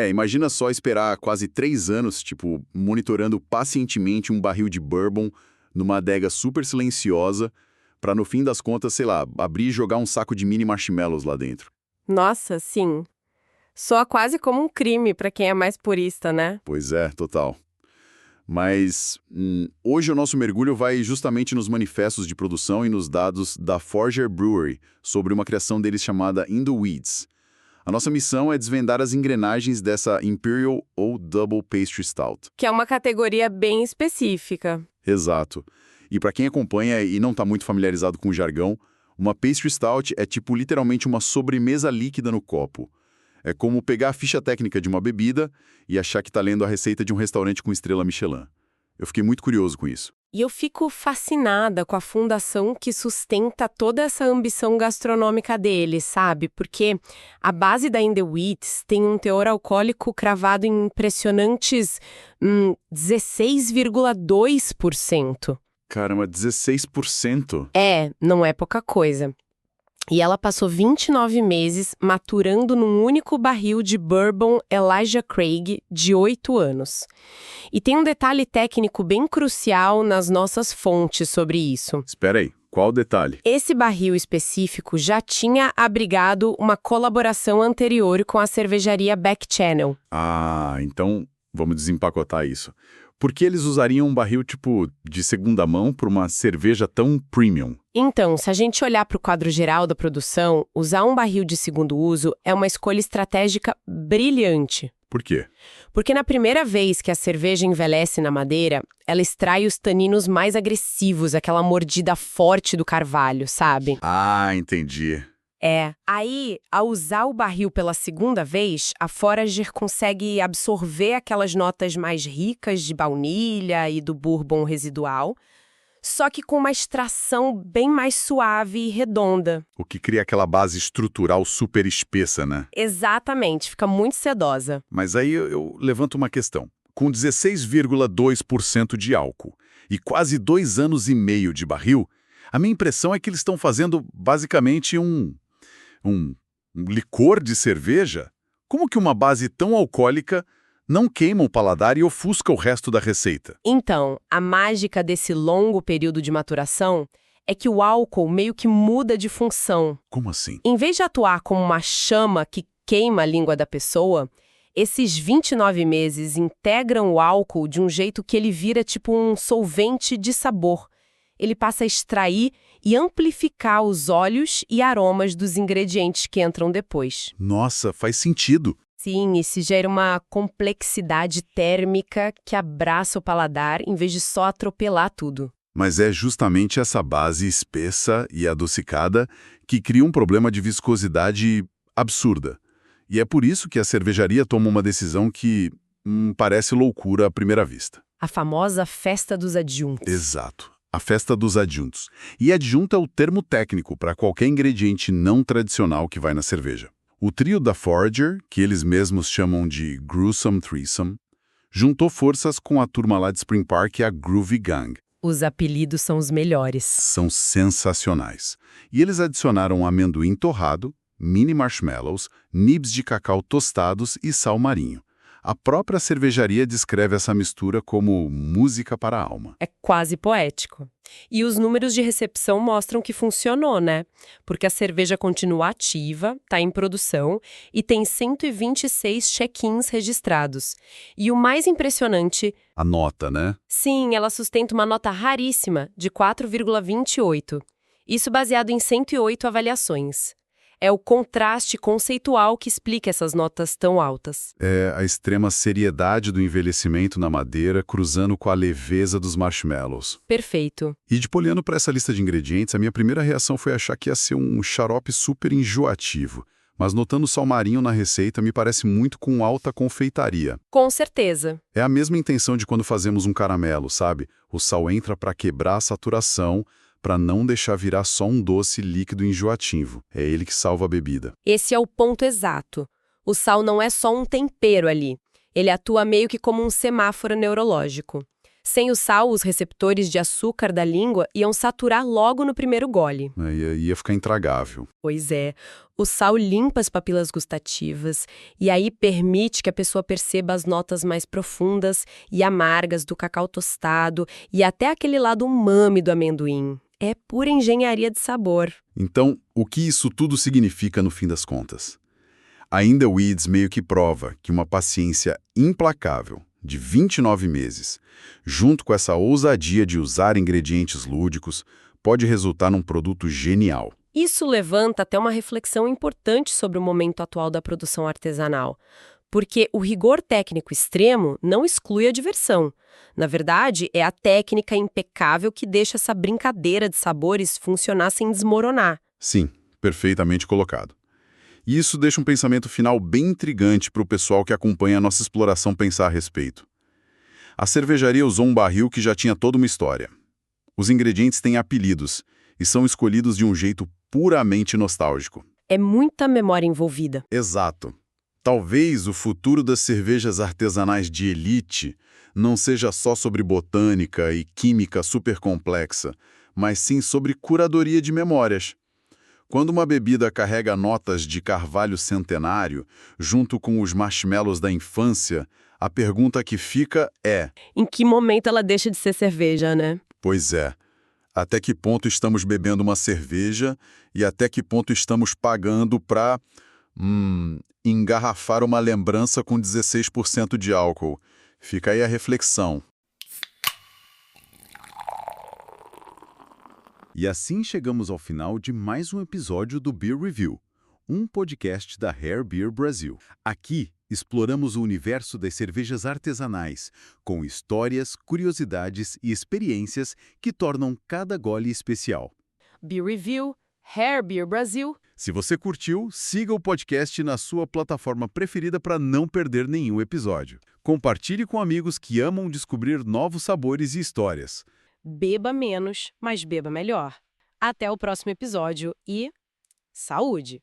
Imagina só esperar quase 3 anos, tipo, monitorando pacientemente um barril de bourbon numa adega super silenciosa, pra no fim das contas, sei lá, abrir e jogar um saco de mini marshmallows lá dentro. Nossa, sim. Soa quase como um crime para quem é mais purista, né? Pois é, total. Mas hoje o nosso mergulho vai justamente nos manifestos de produção e nos dados da Forger Brewery sobre uma criação deles chamada In the Weeds. A nossa missão é desvendar as engrenagens dessa Imperial ou Double Pastry Stout. Que é uma categoria bem específica. Exato. E para quem acompanha e não está muito familiarizado com o jargão, uma Pastry Stout é tipo literalmente uma sobremesa líquida no copo. É como pegar a ficha técnica de uma bebida e achar que está lendo a receita de um restaurante com estrela Michelin. Eu fiquei muito curioso com isso. E eu fico fascinada com a fundação que sustenta toda essa ambição gastronômica dele, sabe? Porque a base da In The Wheats tem um teor alcoólico cravado em impressionantes 16,2%. Caramba, 16%? Não é pouca coisa. E ela passou 29 meses maturando num único barril de bourbon Elijah Craig de 8 anos. E tem um detalhe técnico bem crucial nas nossas fontes sobre isso. Espera aí, qual o detalhe? Esse barril específico já tinha abrigado uma colaboração anterior com a cervejaria Back Channel. Ah, então vamos desempacotar isso. Por que eles usariam um barril tipo de segunda mão para uma cerveja tão premium? Então, se a gente olhar para o quadro geral da produção, usar um barril de segundo uso é uma escolha estratégica brilhante. Por quê? Porque na primeira vez que a cerveja envelhece na madeira, ela extrai os taninos mais agressivos, aquela mordida forte do carvalho, sabe? Ah, entendi. Aí, ao usar o barril pela segunda vez, a Forager consegue absorver aquelas notas mais ricas de baunilha e do bourbon residual, só que com uma extração bem mais suave e redonda. O que cria aquela base estrutural super espessa, né? Exatamente, fica muito sedosa. Mas aí eu levanto uma questão. Com 16,2% de álcool e quase 2 anos e meio de barril, a minha impressão é que eles estão fazendo basicamente um licor de cerveja? Como que uma base tão alcoólica não queima o paladar e ofusca o resto da receita? Então, a mágica desse longo período de maturação é que o álcool meio que muda de função. Como assim? Em vez de atuar como uma chama que queima a língua da pessoa, esses 29 meses integram o álcool de um jeito que ele vira tipo um solvente de sabor. Ele passa a extrair e amplificar os óleos e aromas dos ingredientes que entram depois. Nossa, faz sentido. Sim, isso gera uma complexidade térmica que abraça o paladar em vez de só atropelar tudo. Mas é justamente essa base espessa e adocicada que cria um problema de viscosidade absurda. E é por isso que a cervejaria toma uma decisão que parece loucura à primeira vista. A famosa festa dos adjuntos. Exato. A festa dos adjuntos. E adjunto é o termo técnico para qualquer ingrediente não tradicional que vai na cerveja. O trio da Forager, que eles mesmos chamam de Gruesome Threesome, juntou forças com a turma lá de Spring Park e a Groovy Gang. Os apelidos são os melhores. São sensacionais. E eles adicionaram amendoim torrado, mini marshmallows, nibs de cacau tostados e sal marinho. A própria cervejaria descreve essa mistura como música para a alma. É quase poético. E os números de recepção mostram que funcionou, né? Porque a cerveja continua ativa, está em produção e tem 126 check-ins registrados. E o mais impressionante... A nota, né? Sim, ela sustenta uma nota raríssima de 4,28. Isso baseado em 108 avaliações. É o contraste conceitual que explica essas notas tão altas. É a extrema seriedade do envelhecimento na madeira cruzando com a leveza dos marshmallows. Perfeito. E olhando para essa lista de ingredientes, a minha primeira reação foi achar que ia ser um xarope super enjoativo. Mas notando o sal marinho na receita, me parece muito com alta confeitaria. Com certeza. É a mesma intenção de quando fazemos um caramelo, sabe? O sal entra para quebrar a saturação, para não deixar virar só um doce líquido enjoativo. É ele que salva a bebida. Esse é o ponto exato. O sal não é só um tempero ali. Ele atua meio que como um semáforo neurológico. Sem o sal, os receptores de açúcar da língua iam saturar logo no primeiro gole. Ia ficar intragável. Pois é, o sal limpa as papilas gustativas e aí permite que a pessoa perceba as notas mais profundas e amargas do cacau tostado e até aquele lado umami do amendoim. É pura engenharia de sabor. Então, o que isso tudo significa no fim das contas? A In The Weeds meio que prova que uma paciência implacável de 29 meses, junto com essa ousadia de usar ingredientes lúdicos, pode resultar num produto genial. Isso levanta até uma reflexão importante sobre o momento atual da produção artesanal, porque o rigor técnico extremo não exclui a diversão. Na verdade, é a técnica impecável que deixa essa brincadeira de sabores funcionar sem desmoronar. Sim, perfeitamente colocado. E isso deixa um pensamento final bem intrigante para o pessoal que acompanha a nossa exploração pensar a respeito. A cervejaria usou um barril que já tinha toda uma história. Os ingredientes têm apelidos e são escolhidos de um jeito puramente nostálgico. É muita memória envolvida. Exato. Talvez o futuro das cervejas artesanais de elite não seja só sobre botânica e química super complexa, mas sim sobre curadoria de memórias. Quando uma bebida carrega notas de carvalho centenário, junto com os marshmallows da infância, a pergunta que fica é: em que momento ela deixa de ser cerveja, né? Pois é. Até que ponto estamos bebendo uma cerveja e até que ponto estamos pagando para engarrafar uma lembrança com 16% de álcool? Fica aí a reflexão. E assim chegamos ao final de mais um episódio do Beer Review, um podcast da Rare Beer Brasil. Aqui exploramos o universo das cervejas artesanais, com histórias, curiosidades e experiências que tornam cada gole especial. Beer Review, Rare Beer Brasil. Se você curtiu, siga o podcast na sua plataforma preferida para não perder nenhum episódio. Compartilhe com amigos que amam descobrir novos sabores e histórias. Beba menos, mas beba melhor. Até o próximo episódio e saúde!